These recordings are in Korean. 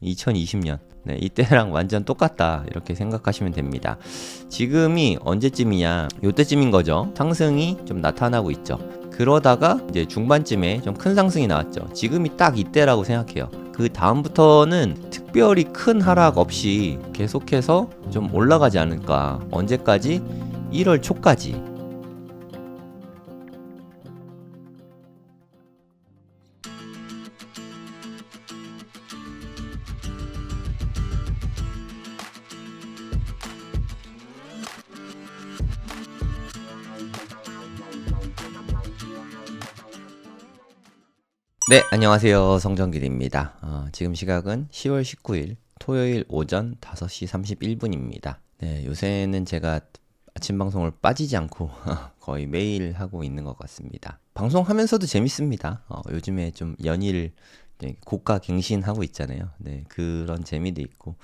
2020년. 네, 이때랑 완전 똑같다 이렇게 생각하시면 됩니다. 지금이 언제쯤이냐, 요때쯤인 거죠. 상승이 좀 나타나고 있죠. 그러다가 이제 중반쯤에 좀 큰 상승이 나왔죠. 지금이 딱 이때라고 생각해요. 그 다음부터는 특별히 큰 하락 없이 계속해서 좀 올라가지 않을까. 언제까지? 1월 초까지. 네, 안녕하세요. 성정길입니다. 지금 시각은 10월 19일 토요일 오전 5시 31분입니다. 네, 요새는 제가 아침 방송을 빠지지 않고 거의 매일 하고 있는 것 같습니다. 방송하면서도 재밌습니다. 요즘에 좀 연일 고가 갱신하고 있잖아요. 네, 그런 재미도 있고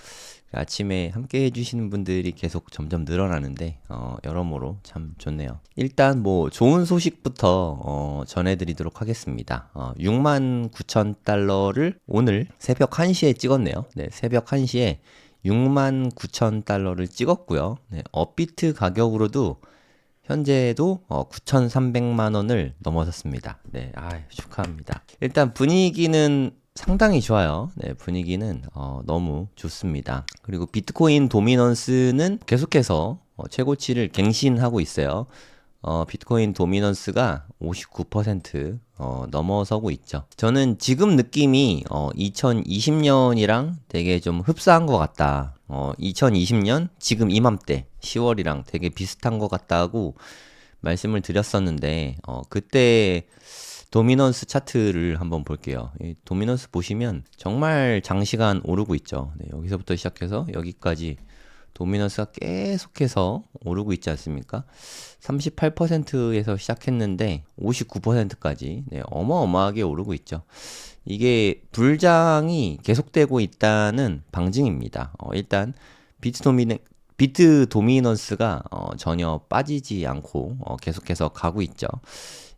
아침에 함께 해주시는 분들이 계속 점점 늘어나는데 여러모로 참 좋네요. 일단 뭐 좋은 소식부터 전해드리도록 하겠습니다. 69,000달러를 오늘 새벽 1시에 찍었네요. 네, 새벽 1시에 69,000달러를 찍었고요. 네, 업비트 가격으로도 현재도 9,300만 원을 넘어섰습니다. 네, 축하합니다. 일단 분위기는 상당히 좋아요. 네, 분위기는 너무 좋습니다. 그리고 비트코인 도미넌스는 계속해서 최고치를 갱신하고 있어요. 비트코인 도미넌스가 59% 넘어서고 있죠. 저는 지금 느낌이 2020년이랑 되게 좀 흡사한 것 같다. 2020년 지금 이맘때 10월이랑 되게 비슷한 것 같다고 말씀을 드렸었는데 그때 도미넌스 차트를 한번 볼게요. 이 도미넌스 보시면 정말 장시간 오르고 있죠. 네, 여기서부터 시작해서 여기까지 도미넌스가 계속해서 오르고 있지 않습니까? 38%에서 시작했는데 59%까지 어마어마하게 오르고 있죠. 이게 불장이 계속되고 있다는 방증입니다. 일단 비트 도미넌스가 전혀 빠지지 않고 계속해서 가고 있죠.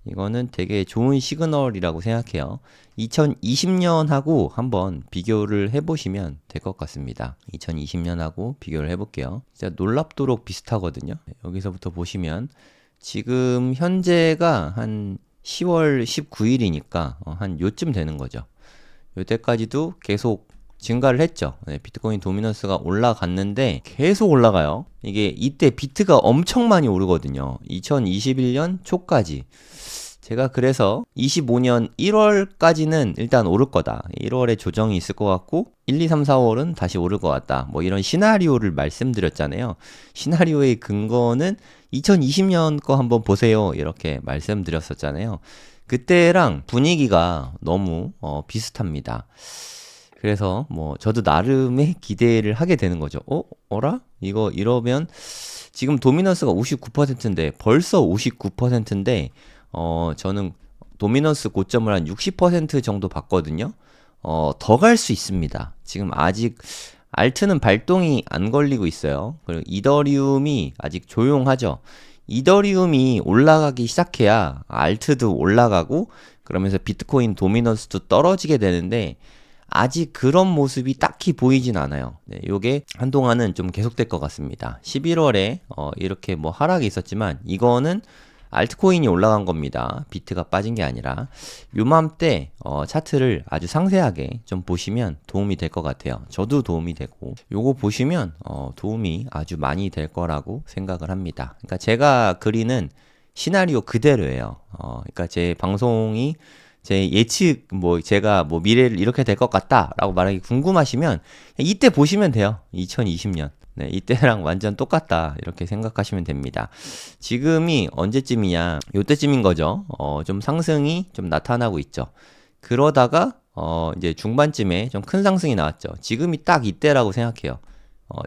이거는 되게 좋은 시그널이라고 생각해요. 2020년하고 한번 비교를 해보시면 될 것 같습니다. 2020년하고 비교를 해볼게요. 진짜 놀랍도록 비슷하거든요. 여기서부터 보시면 지금 현재가 한 10월 19일이니까 한 요쯤 되는 거죠. 요때까지도 계속 증가를 했죠. 네, 비트코인 도미넌스가 올라갔는데 계속 올라가요. 이게 이때 비트가 엄청 많이 오르거든요. 2021년 초까지. 제가 그래서 25년 1월까지는 일단 오를 거다. 1월에 조정이 있을 것 같고 1, 2, 3, 4월은 다시 오를 것 같다. 뭐 이런 시나리오를 말씀드렸잖아요. 시나리오의 근거는 2020년 거 한번 보세요. 이렇게 말씀드렸었잖아요. 그때랑 분위기가 너무 비슷합니다. 그래서 뭐 저도 나름의 기대를 하게 되는 거죠. 어라? 이거 이러면 지금 도미넌스가 59%인데 벌써 59%인데 저는 도미넌스 고점을 한 60% 정도 봤거든요. 더 갈 수 있습니다. 지금 아직 알트는 발동이 안 걸리고 있어요. 그리고 이더리움이 아직 조용하죠. 이더리움이 올라가기 시작해야 알트도 올라가고 그러면서 비트코인 도미넌스도 떨어지게 되는데 아직 그런 모습이 딱히 보이진 않아요. 네, 요게 한동안은 좀 계속될 것 같습니다. 11월에 이렇게 뭐 하락이 있었지만 이거는 알트코인이 올라간 겁니다. 비트가 빠진 게 아니라 요맘때 차트를 아주 상세하게 좀 보시면 도움이 될 것 같아요. 저도 도움이 되고 요거 보시면 도움이 아주 많이 될 거라고 생각을 합니다. 그러니까 제가 그리는 시나리오 그대로예요. 그러니까 제 방송이 제 예측 제가 미래를 이렇게 될 것 같다라고 말하기 궁금하시면 이때 보시면 돼요. 2020년. 네, 이때랑 완전 똑같다 이렇게 생각하시면 됩니다. 지금이 언제쯤이냐, 요때쯤인 거죠. 좀 상승이 좀 나타나고 있죠. 그러다가 이제 중반쯤에 좀 큰 상승이 나왔죠. 지금이 딱 이때라고 생각해요.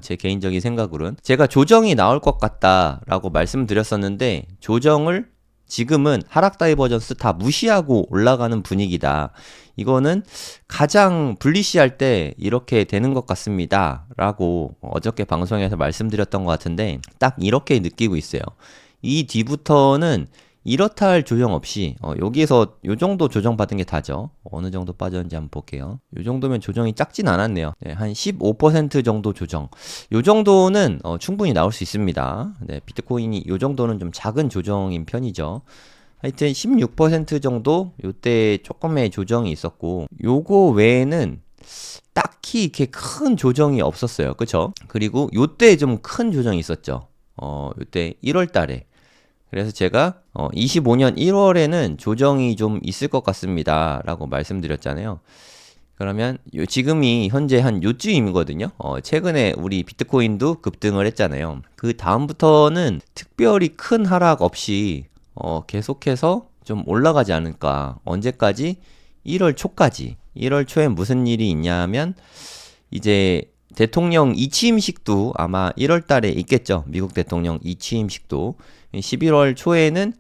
제 개인적인 생각으로는 제가 조정이 나올 것 같다라고 말씀드렸었는데 조정을 지금은 하락 다이버전스 다 무시하고 올라가는 분위기다. 이거는 가장 불리시할 때 이렇게 되는 것 같습니다. 라고 어저께 방송에서 말씀드렸던 것 같은데 딱 이렇게 느끼고 있어요. 이 뒤부터는 이렇다 할 조정 없이 여기에서 요 정도 조정 받은 게 다죠. 어느 정도 빠졌는지 한번 볼게요. 요 정도면 조정이 작진 않았네요. 네, 한 15% 정도 조정. 요 정도는 충분히 나올 수 있습니다. 네, 비트코인이 요 정도는 좀 작은 조정인 편이죠. 하여튼 16% 정도 요때 조금의 조정이 있었고, 요거 외에는 딱히 이렇게 큰 조정이 없었어요. 그쵸? 그리고 요때 좀 큰 조정이 있었죠. 요때 1월 달에. 그래서 제가 25년 1월에는 조정이 좀 있을 것 같습니다 라고 말씀드렸잖아요. 그러면 지금이 현재 한 요쯤이거든요. 최근에 우리 비트코인도 급등을 했잖아요. 그 다음부터는 특별히 큰 하락 없이 계속해서 좀 올라가지 않을까. 언제까지? 1월 초까지. 1월 초에 무슨 일이 있냐면 이제 대통령 이취임식도 아마 1월 달에 있겠죠. 미국 대통령 이취임식도. 11월 초에는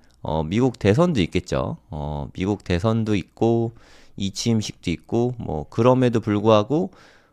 미국 대선도 있겠죠. 미국 대선도 있고 이취임식도 있고 뭐 그럼에도 불구하고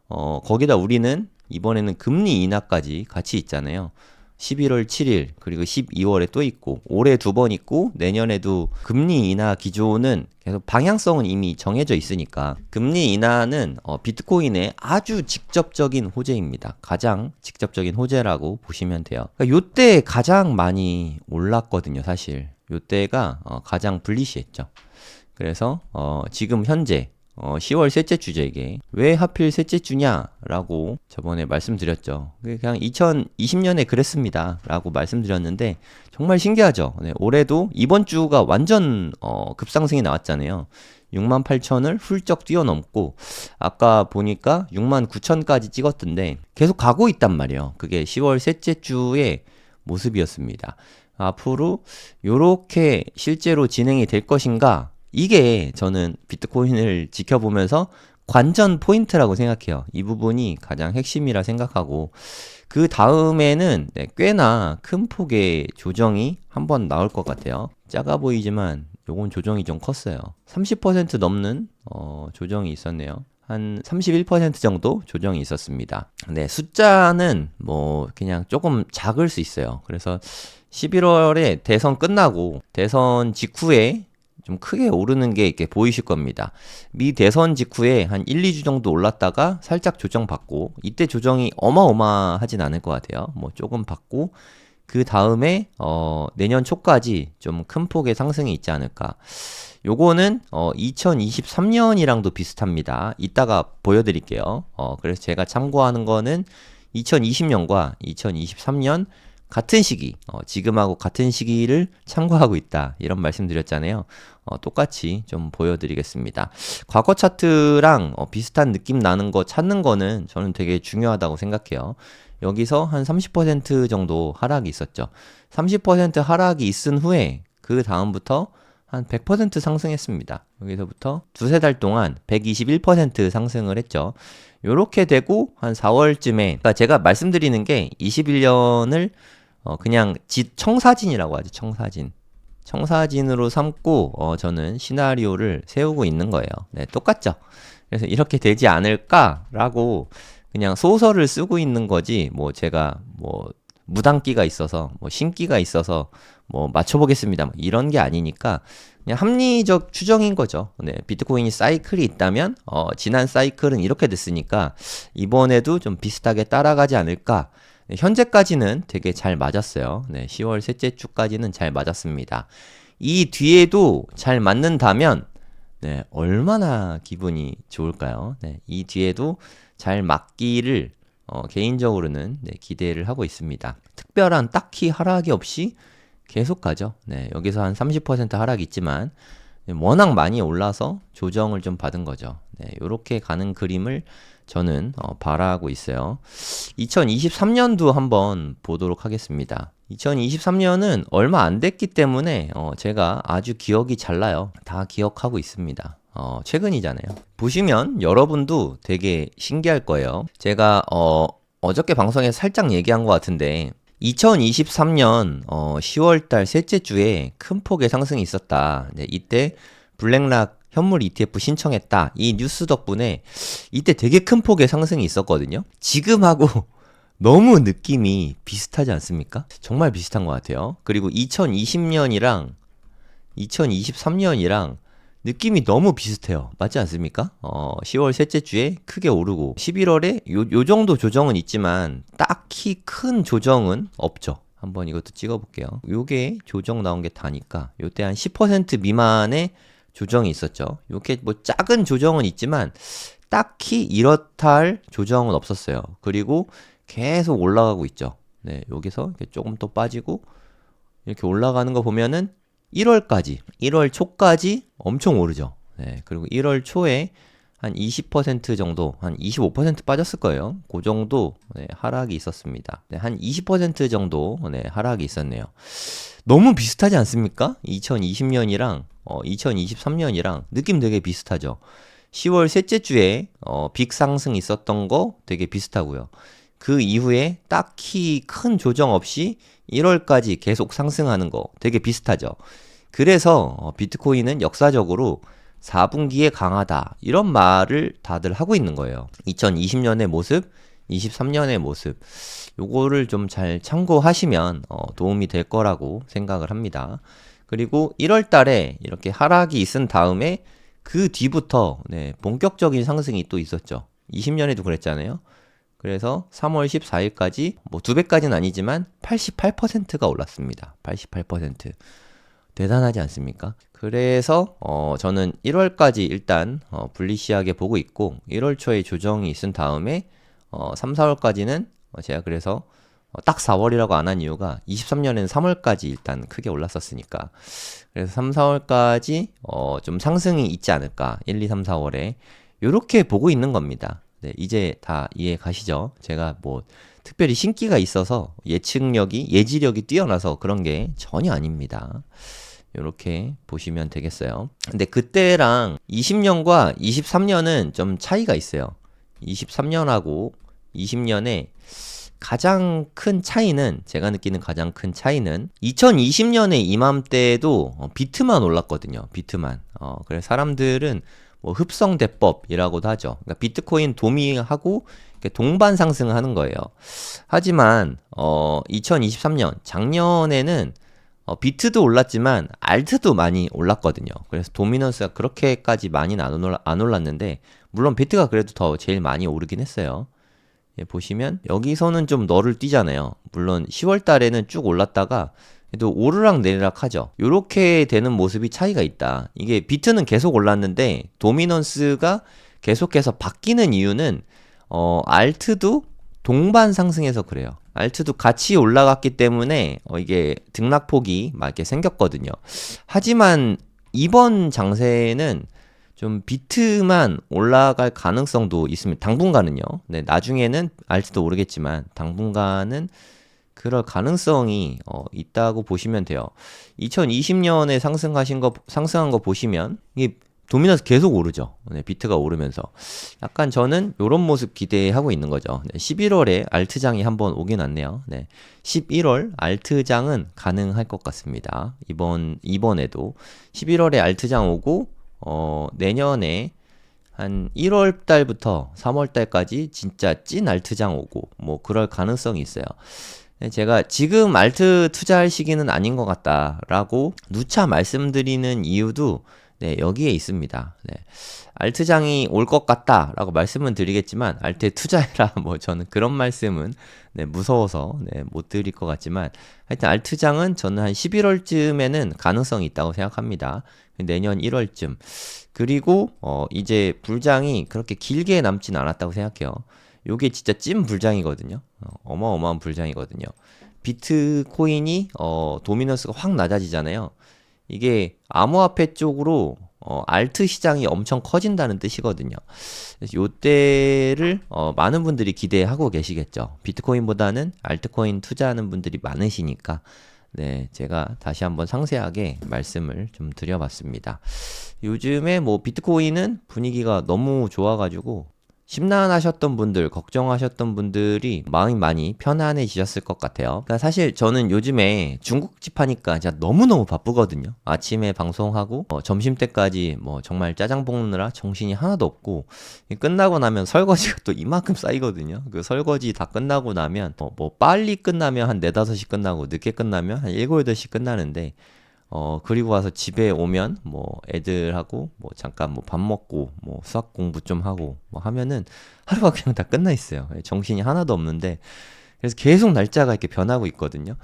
거기다 우리는 이번에는 금리 인하까지 같이 있잖아요. 11월 7일 그리고 12월에 또 있고 올해 2번 있고 내년에도 금리 인하 기조는 계속 방향성은 이미 정해져 있으니까 금리 인하는 비트코인의 아주 직접적인 호재입니다. 가장 직접적인 호재라고 보시면 돼요. 그러니까 요때 가장 많이 올랐거든요. 사실 요때가 가장 불리시했죠. 그래서 지금 현재 10월 셋째 주죠 이게. 왜 하필 셋째 주냐라고 저번에 말씀드렸죠. 그냥 2020년에 그랬습니다 라고 말씀드렸는데 정말 신기하죠. 네, 올해도 이번 주가 완전 급상승이 나왔잖아요. 68,000을 훌쩍 뛰어넘고 아까 보니까 69,000까지 찍었던데 계속 가고 있단 말이에요. 그게 10월 셋째 주의 모습이었습니다. 앞으로 요렇게 실제로 진행이 될 것인가? 이게 저는 비트코인을 지켜보면서 관전 포인트라고 생각해요. 이 부분이 가장 핵심이라 생각하고 그 다음에는 꽤나 큰 폭의 조정이 한번 나올 것 같아요. 작아 보이지만 요건 조정이 좀 컸어요. 30% 넘는 조정이 있었네요. 한 31% 정도 조정이 있었습니다. 네, 숫자는 뭐 그냥 조금 작을 수 있어요. 그래서 11월에 대선 끝나고 대선 직후에 좀 크게 오르는 게 이렇게 보이실 겁니다. 미 대선 직후에 한 1, 2주 정도 올랐다가 살짝 조정받고 이때 조정이 어마어마하진 않을 것 같아요. 뭐 조금 받고 그 다음에 내년 초까지 좀 큰 폭의 상승이 있지 않을까. 요거는 2023년이랑도 비슷합니다. 이따가 보여드릴게요. 그래서 제가 참고하는 거는 2020년과 2023년 같은 시기, 지금하고 같은 시기를 참고하고 있다. 이런 말씀 드렸잖아요. 똑같이 좀 보여드리겠습니다. 과거 차트랑 비슷한 느낌 나는 거 찾는 거는 저는 되게 중요하다고 생각해요. 여기서 한 30% 정도 하락이 있었죠. 30% 하락이 있은 후에 그 다음부터 한 100% 상승했습니다. 여기서부터 두세 달 동안 121% 상승을 했죠. 요렇게 되고 한 4월쯤에 그러니까 제가 말씀드리는 게 21년을 그냥 청사진이라고 하죠. 청사진으로 삼고 저는 시나리오를 세우고 있는 거예요. 네, 똑같죠. 그래서 이렇게 되지 않을까라고 그냥 소설을 쓰고 있는 거지. 뭐 제가 뭐 무당기가 있어서 뭐 신기가 있어서 뭐 맞춰보겠습니다. 이런 게 아니니까 그냥 합리적 추정인 거죠. 네, 비트코인이 사이클이 있다면 지난 사이클은 이렇게 됐으니까 이번에도 좀 비슷하게 따라가지 않을까. 네, 현재까지는 되게 잘 맞았어요. 네, 10월 셋째 주까지는 잘 맞았습니다. 이 뒤에도 잘 맞는다면 네, 얼마나 기분이 좋을까요? 네, 이 뒤에도 잘 맞기를 개인적으로는 네, 기대를 하고 있습니다. 특별한 딱히 하락이 없이 계속 가죠. 네, 여기서 한 30% 하락이 있지만 워낙 많이 올라서 조정을 좀 받은 거죠. 네, 이렇게 가는 그림을 저는 바라고 있어요. 2023년도 한번 보도록 하겠습니다. 2023년은 얼마 안 됐기 때문에 제가 아주 기억이 잘 나요. 다 기억하고 있습니다. 최근이잖아요. 보시면 여러분도 되게 신기할 거예요. 제가 어저께 방송에서 살짝 얘기한 것 같은데 2023년 10월달 셋째 주에 큰 폭의 상승이 있었다. 네, 이때 블랙락 현물 ETF 신청했다. 이 뉴스 덕분에 이때 되게 큰 폭의 상승이 있었거든요. 지금하고 너무 느낌이 비슷하지 않습니까? 정말 비슷한 것 같아요. 그리고 2020년이랑 2023년이랑 느낌이 너무 비슷해요. 맞지 않습니까? 10월 셋째 주에 크게 오르고 11월에 요 정도 조정은 있지만 딱히 큰 조정은 없죠. 한번 이것도 찍어볼게요. 요게 조정 나온 게 다니까 요때 한 10% 미만의 조정이 있었죠. 요게 뭐 작은 조정은 있지만 딱히 이렇다 할 조정은 없었어요. 그리고 계속 올라가고 있죠. 네, 여기서 이렇게 조금 또 빠지고 이렇게 올라가는 거 보면은 1월 초까지 엄청 오르죠. 네, 그리고 1월 초에 한 20% 정도, 한 25% 빠졌을 거예요. 그 정도 네, 하락이 있었습니다. 네, 한 20% 정도 네, 하락이 있었네요. 너무 비슷하지 않습니까? 2020년이랑 2023년이랑 느낌 되게 비슷하죠. 10월 셋째 주에 빅 상승 있었던 거 되게 비슷하고요. 그 이후에 딱히 큰 조정 없이 1월까지 계속 상승하는 거 되게 비슷하죠. 그래서 비트코인은 역사적으로 4분기에 강하다 이런 말을 다들 하고 있는 거예요. 2020년의 모습, 23년의 모습 요거를 좀 잘 참고하시면 도움이 될 거라고 생각을 합니다. 그리고 1월 달에 이렇게 하락이 있은 다음에 그 뒤부터 네, 본격적인 상승이 또 있었죠. 20년에도 그랬잖아요. 그래서 3월 14일까지 뭐 2배까지는 아니지만 88%가 올랐습니다. 88%. 대단하지 않습니까? 그래서 저는 1월까지 일단 불리시하게 보고 있고 1월 초에 조정이 있은 다음에 3, 4월까지는 제가 그래서 딱 4월이라고 안 한 이유가 23년에는 3월까지 일단 크게 올랐었으니까 그래서 3, 4월까지 좀 상승이 있지 않을까 1, 2, 3, 4월에 요렇게 보고 있는 겁니다. 네, 이제 다 이해 가시죠? 제가 뭐 특별히 신기가 있어서 예지력이 뛰어나서 그런 게 전혀 아닙니다. 이렇게 보시면 되겠어요. 근데 그때랑 20년과 23년은 좀 차이가 있어요. 23년하고 20년에 가장 큰 차이는 제가 느끼는 가장 큰 차이는 2020년에 이맘때도 비트만 올랐거든요. 비트만. 그래서 사람들은 뭐 흡성 대법이라고도 하죠. 그러니까 비트코인 도미하고 동반 상승하는 거예요. 하지만 2023년 작년에는 비트도 올랐지만 알트도 많이 올랐거든요. 그래서 도미넌스가 그렇게까지 많이는 안 올랐는데 물론 비트가 그래도 더 제일 많이 오르긴 했어요. 예, 보시면 여기서는 좀 너를 뛰잖아요. 물론 10월 달에는 쭉 올랐다가 또 오르락 내리락 하죠. 요렇게 되는 모습이 차이가 있다. 이게 비트는 계속 올랐는데 도미넌스가 계속해서 바뀌는 이유는 알트도 동반 상승해서 그래요. 알트도 같이 올라갔기 때문에 이게 등락폭이 막 이렇게 생겼거든요. 하지만 이번 장세는 좀 비트만 올라갈 가능성도 있습니다. 당분간은요. 네, 나중에는 알트도 오르겠지만 당분간은 그럴 가능성이 있다고 보시면 돼요. 2020년에 상승한 거 보시면 이게 도미넌스 계속 오르죠. 네, 비트가 오르면서 약간 저는 이런 모습 기대하고 있는 거죠. 네, 11월에 알트장이 한번 오긴 왔네요. 네, 11월 알트장은 가능할 것 같습니다. 이번에도 11월에 알트장 오고 내년에 한 1월 달부터 3월 달까지 진짜 찐 알트장 오고 뭐 그럴 가능성이 있어요. 제가 지금 알트 투자할 시기는 아닌 것 같다라고 누차 말씀드리는 이유도 네, 여기에 있습니다. 네. 알트장이 올 것 같다라고 말씀은 드리겠지만 알트에 투자해라 뭐 저는 그런 말씀은 네, 무서워서 네, 못 드릴 것 같지만 하여튼 알트장은 저는 한 11월쯤에는 가능성이 있다고 생각합니다. 내년 1월쯤 그리고 이제 불장이 그렇게 길게 남진 않았다고 생각해요. 요게 진짜 찐 불장이거든요. 어마어마한 불장이거든요. 비트코인이 도미넌스가 확 낮아지잖아요. 이게 암호화폐 쪽으로 알트 시장이 엄청 커진다는 뜻이거든요. 그래서 요때를 많은 분들이 기대하고 계시겠죠. 비트코인보다는 알트코인 투자하는 분들이 많으시니까 네, 제가 다시 한번 상세하게 말씀을 좀 드려봤습니다. 요즘에 뭐 비트코인은 분위기가 너무 좋아가지고 심란하셨던 분들, 걱정하셨던 분들이 마음이 많이 편안해지셨을 것 같아요. 그러니까 사실 저는 요즘에 중국집 하니까 진짜 너무너무 바쁘거든요. 아침에 방송하고 점심때까지 뭐 정말 짜장 볶느라 정신이 하나도 없고 끝나고 나면 설거지가 또 이만큼 쌓이거든요. 그 설거지 다 끝나고 나면 뭐 빨리 끝나면 한 4, 5시 끝나고 늦게 끝나면 한 7, 8시 끝나는데 그리고 와서 집에 오면 뭐 애들하고 뭐 잠깐 뭐 밥 먹고 뭐 수학 공부 좀 하고 뭐 하면은 하루가 그냥 다 끝나 있어요. 정신이 하나도 없는데 그래서 계속 날짜가 이렇게 변하고 있거든요.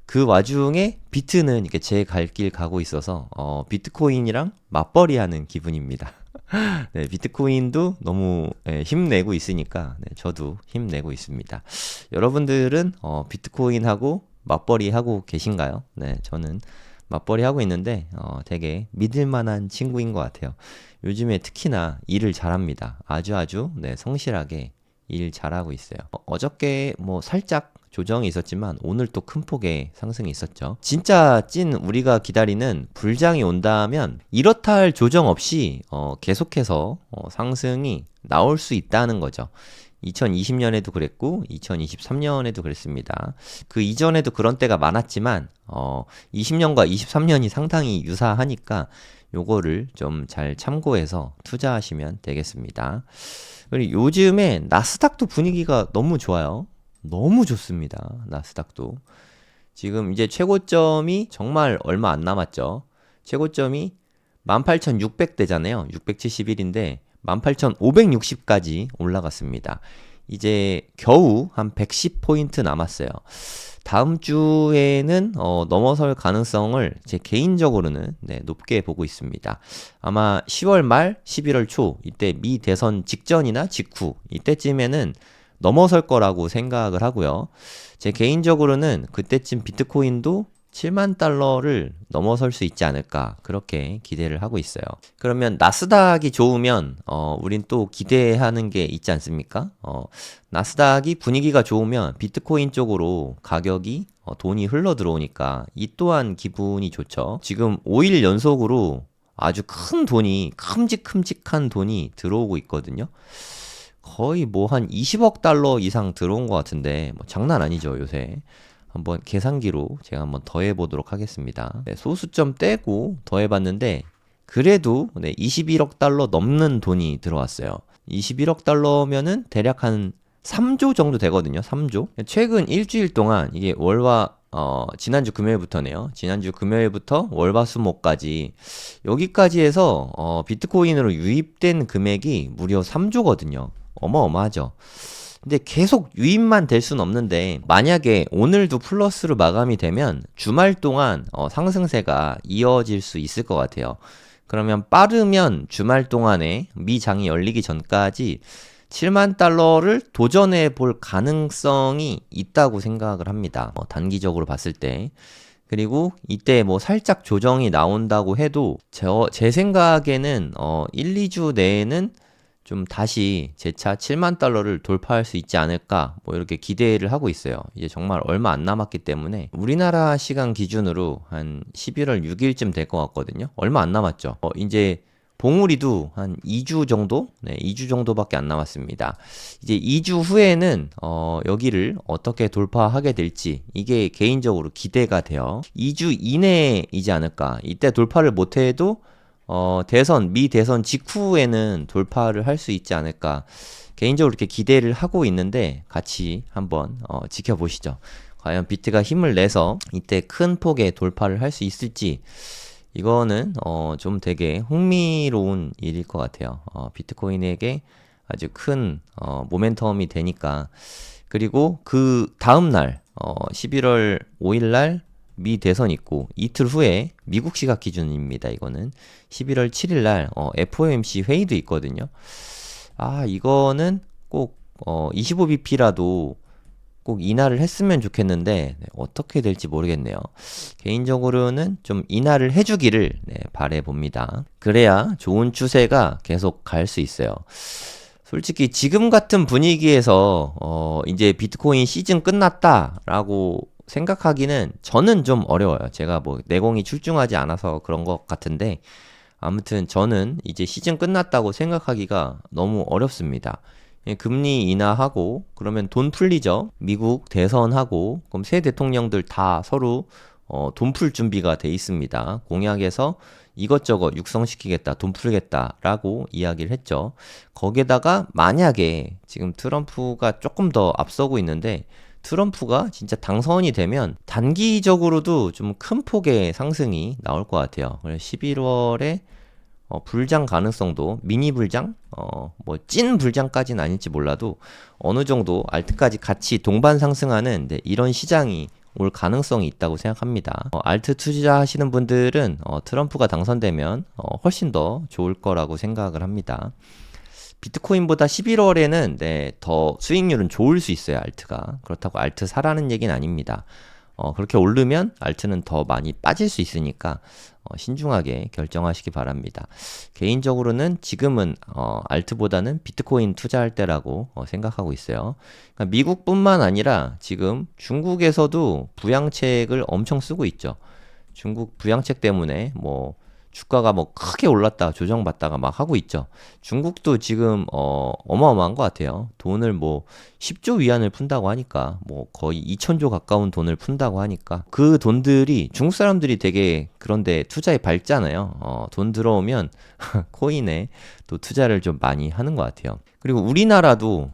그 와중에 비트는 이렇게 제 갈 길 가고 있어서 비트코인이랑 맞벌이하는 기분입니다. 네, 비트코인도 너무 힘내고 있으니까 저도 힘내고 있습니다. 여러분들은 비트코인하고 맞벌이 하고 계신가요? 네, 저는 맞벌이 하고 있는데 되게 믿을 만한 친구인 것 같아요. 요즘에 특히나 일을 잘합니다. 아주 네, 성실하게 일 잘하고 있어요. 어저께 뭐 살짝 조정이 있었지만 오늘 또 큰 폭의 상승이 있었죠. 진짜 찐 우리가 기다리는 불장이 온다면 이렇다 할 조정 없이 계속해서 상승이 나올 수 있다는 거죠. 2020년에도 그랬고 2023년에도 그랬습니다. 그 이전에도 그런 때가 많았지만 20년과 23년이 상당히 유사하니까 요거를 좀 잘 참고해서 투자하시면 되겠습니다. 그리고 요즘에 나스닥도 분위기가 너무 좋아요. 너무 좋습니다. 나스닥도. 지금 이제 최고점이 정말 얼마 안 남았죠. 최고점이 18,600대잖아요. 671인데 18,560까지 올라갔습니다. 이제 겨우 한 110포인트 남았어요. 다음 주에는 넘어설 가능성을 제 개인적으로는 높게 보고 있습니다. 아마 10월 말, 11월 초 이때 미 대선 직전이나 직후 이때쯤에는 넘어설 거라고 생각을 하고요. 제 개인적으로는 그때쯤 비트코인도 7만 달러를 넘어설 수 있지 않을까 그렇게 기대를 하고 있어요. 그러면 나스닥이 좋으면 우린 또 기대하는 게 있지 않습니까? 나스닥이 분위기가 좋으면 비트코인 쪽으로 가격이 돈이 흘러 들어오니까 이 또한 기분이 좋죠. 지금 5일 연속으로 아주 큰 돈이 큼직큼직한 돈이 들어오고 있거든요. 거의 뭐 한 20억 달러 이상 들어온 것 같은데 뭐 장난 아니죠 요새. 한번 계산기로 제가 한번 더해 보도록 하겠습니다. 네, 소수점 떼고 더해 봤는데 그래도 21억 달러 넘는 돈이 들어왔어요. 21억 달러면은 대략 한 3조 정도 되거든요. 3조. 최근 일주일 동안 이게 월화 지난주 금요일부터네요. 지난주 금요일부터 월화수목까지 여기까지 해서 비트코인으로 유입된 금액이 무려 3조거든요. 어마어마하죠. 근데 계속 유입만 될 수는 없는데 만약에 오늘도 플러스로 마감이 되면 주말 동안 상승세가 이어질 수 있을 것 같아요. 그러면 빠르면 주말 동안에 미 장이 열리기 전까지 7만 달러를 도전해 볼 가능성이 있다고 생각을 합니다. 단기적으로 봤을 때. 그리고 이때 뭐 살짝 조정이 나온다고 해도 제 생각에는 1, 2주 내에는 좀 다시 재차 7만 달러를 돌파할 수 있지 않을까 뭐 이렇게 기대를 하고 있어요. 이제 정말 얼마 안 남았기 때문에 우리나라 시간 기준으로 한 11월 6일쯤 될 것 같거든요. 얼마 안 남았죠. 이제 봉우리도 한 2주 정도? 네, 2주 정도밖에 안 남았습니다. 이제 2주 후에는 여기를 어떻게 돌파하게 될지 이게 개인적으로 기대가 돼요. 2주 이내이지 않을까. 이때 돌파를 못해도 미 대선 직후에는 돌파를 할 수 있지 않을까. 개인적으로 이렇게 기대를 하고 있는데 같이 한번 지켜보시죠. 과연 비트가 힘을 내서 이때 큰 폭의 돌파를 할 수 있을지 이거는 좀 되게 흥미로운 일일 것 같아요. 비트코인에게 아주 큰 모멘텀이 되니까. 그리고 그 다음날 11월 5일날 미 대선 있고 이틀 후에 미국 시각 기준입니다. 이거는 11월 7일날 FOMC 회의도 있거든요. 이거는 꼭 25bp라도 꼭 인하를 했으면 좋겠는데 어떻게 될지 모르겠네요. 개인적으로는 좀 인하를 해주기를 바라봅니다. 그래야 좋은 추세가 계속 갈 수 있어요. 솔직히 지금 같은 분위기에서 이제 비트코인 시즌 끝났다라고 생각하기는 저는 좀 어려워요. 제가 뭐 내공이 출중하지 않아서 그런 것 같은데 아무튼 저는 이제 시즌 끝났다고 생각하기가 너무 어렵습니다. 금리 인하하고 그러면 돈 풀리죠. 미국 대선하고 그럼 새 대통령들 다 서로 돈 풀 준비가 돼 있습니다. 공약에서 이것저것 육성시키겠다, 돈 풀겠다라고 이야기를 했죠. 거기에다가 만약에 지금 트럼프가 조금 더 앞서고 있는데 트럼프가 진짜 당선이 되면 단기적으로도 좀 큰 폭의 상승이 나올 것 같아요. 그래서 11월에 불장 가능성도 미니 불장, 뭐 찐 불장까지는 아닐지 몰라도 어느 정도 알트까지 같이 동반 상승하는 이런 시장이 올 가능성이 있다고 생각합니다. 알트 투자하시는 분들은 트럼프가 당선되면 훨씬 더 좋을 거라고 생각을 합니다. 비트코인보다 11월에는 더 수익률은 좋을 수 있어요, 알트가. 그렇다고 알트 사라는 얘기는 아닙니다. 그렇게 오르면 알트는 더 많이 빠질 수 있으니까 신중하게 결정하시기 바랍니다. 개인적으로는 지금은 알트보다는 비트코인 투자할 때라고 생각하고 있어요. 그러니까 미국뿐만 아니라 지금 중국에서도 부양책을 엄청 쓰고 있죠. 중국 부양책 때문에 뭐 주가가 뭐 크게 올랐다가 조정받다가 막 하고 있죠. 중국도 지금 어마어마한 것 같아요. 돈을 뭐 10조 위안을 푼다고 하니까 뭐 거의 2천조 가까운 돈을 푼다고 하니까 그 돈들이 중국 사람들이 되게 그런데 투자에 밝잖아요. 돈 들어오면 코인에 또 투자를 좀 많이 하는 것 같아요. 그리고 우리나라도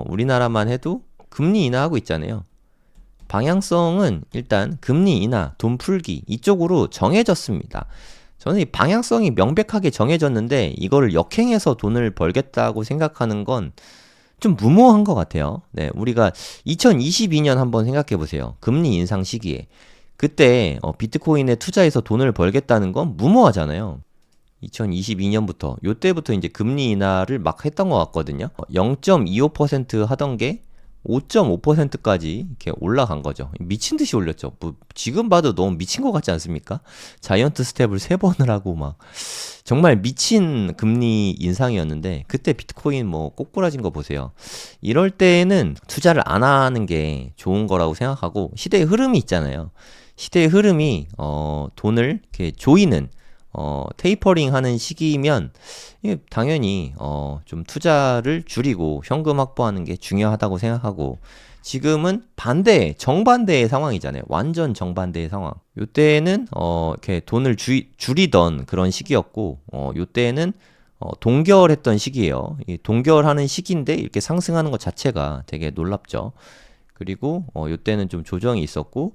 우리나라만 해도 금리 인하하고 있잖아요. 방향성은 일단 금리 인하, 돈 풀기 이쪽으로 정해졌습니다. 저는 이 방향성이 명백하게 정해졌는데 이거를 역행해서 돈을 벌겠다고 생각하는 건 좀 무모한 것 같아요. 네, 우리가 2022년 한번 생각해 보세요. 금리 인상 시기에. 그때 비트코인에 투자해서 돈을 벌겠다는 건 무모하잖아요. 2022년부터 요때부터 이제 금리 인하를 막 했던 것 같거든요. 0.25% 하던 게 5.5%까지 이렇게 올라간 거죠. 미친 듯이 올렸죠. 뭐 지금 봐도 너무 미친 것 같지 않습니까? 자이언트 스텝을 3번을 하고 막 정말 미친 금리 인상이었는데 그때 비트코인 뭐 꼬꾸라진 거 보세요. 이럴 때에는 투자를 안 하는 게 좋은 거라고 생각하고 시대의 흐름이 있잖아요. 시대의 흐름이 돈을 이렇게 조이는 테이퍼링 하는 시기면 당연히 좀 투자를 줄이고 현금 확보하는 게 중요하다고 생각하고 지금은 정반대의 상황이잖아요. 완전 정반대의 상황. 요때는 이렇게 돈을 줄이던 그런 시기였고 요때는 동결했던 시기예요. 동결하는 시기인데 이렇게 상승하는 것 자체가 되게 놀랍죠. 그리고 요때는 좀 조정이 있었고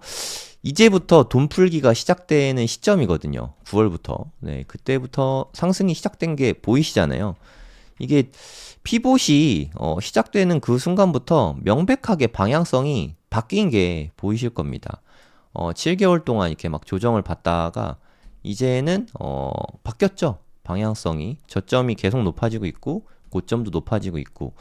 이제부터 돈 풀기가 시작되는 시점이거든요. 9월부터. 네, 그때부터 상승이 시작된 게 보이시잖아요. 이게 피봇이 시작되는 그 순간부터 명백하게 방향성이 바뀐 게 보이실 겁니다. 7개월 동안 이렇게 막 조정을 받다가 이제는 바뀌었죠. 방향성이. 저점이 계속 높아지고 있고 고점도 높아지고 있고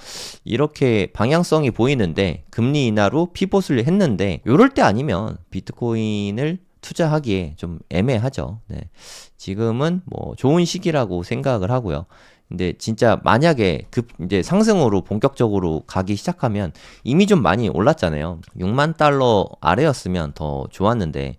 이렇게 방향성이 보이는데 금리 인하로 피봇을 했는데 요럴 때 아니면 비트코인을 투자하기에 좀 애매하죠. 네. 지금은 뭐 좋은 시기라고 생각을 하고요. 근데 진짜 만약에 이제 상승으로 본격적으로 가기 시작하면 이미 좀 많이 올랐잖아요. 6만 달러 아래였으면 더 좋았는데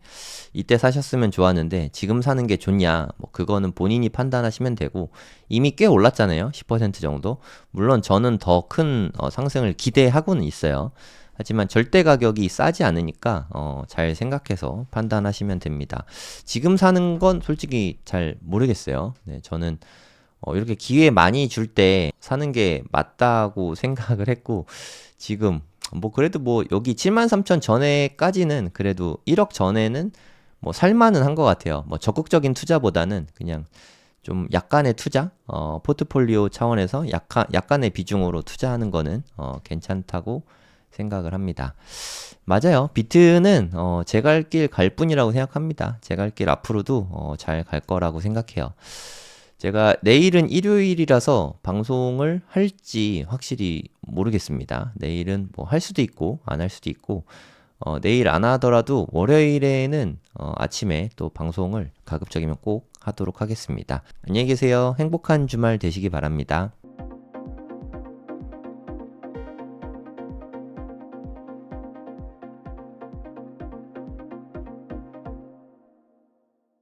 이때 사셨으면 좋았는데 지금 사는 게 좋냐? 뭐 그거는 본인이 판단하시면 되고 이미 꽤 올랐잖아요. 10% 정도. 물론 저는 더 큰 상승을 기대하고는 있어요. 하지만 절대 가격이 싸지 않으니까 잘 생각해서 판단하시면 됩니다. 지금 사는 건 솔직히 잘 모르겠어요. 네, 저는 이렇게 기회 많이 줄 때 사는 게 맞다고 생각을 했고 지금 뭐 그래도 뭐 여기 73,000 전에까지는 그래도 1억 전에는 뭐 살만은 한 것 같아요. 뭐 적극적인 투자보다는 그냥 좀 약간의 투자, 포트폴리오 차원에서 약간의 비중으로 투자하는 거는 괜찮다고 생각을 합니다. 맞아요. 비트는 제 갈 길 갈 뿐이라고 생각합니다. 제 갈 길 앞으로도 잘 갈 거라고 생각해요. 제가 내일은 일요일이라서 방송을 할지 확실히 모르겠습니다. 내일은 뭐 할 수도 있고 안 할 수도 있고 내일 안 하더라도 월요일에는 아침에 또 방송을 가급적이면 꼭 하도록 하겠습니다. 안녕히 계세요. 행복한 주말 되시기 바랍니다.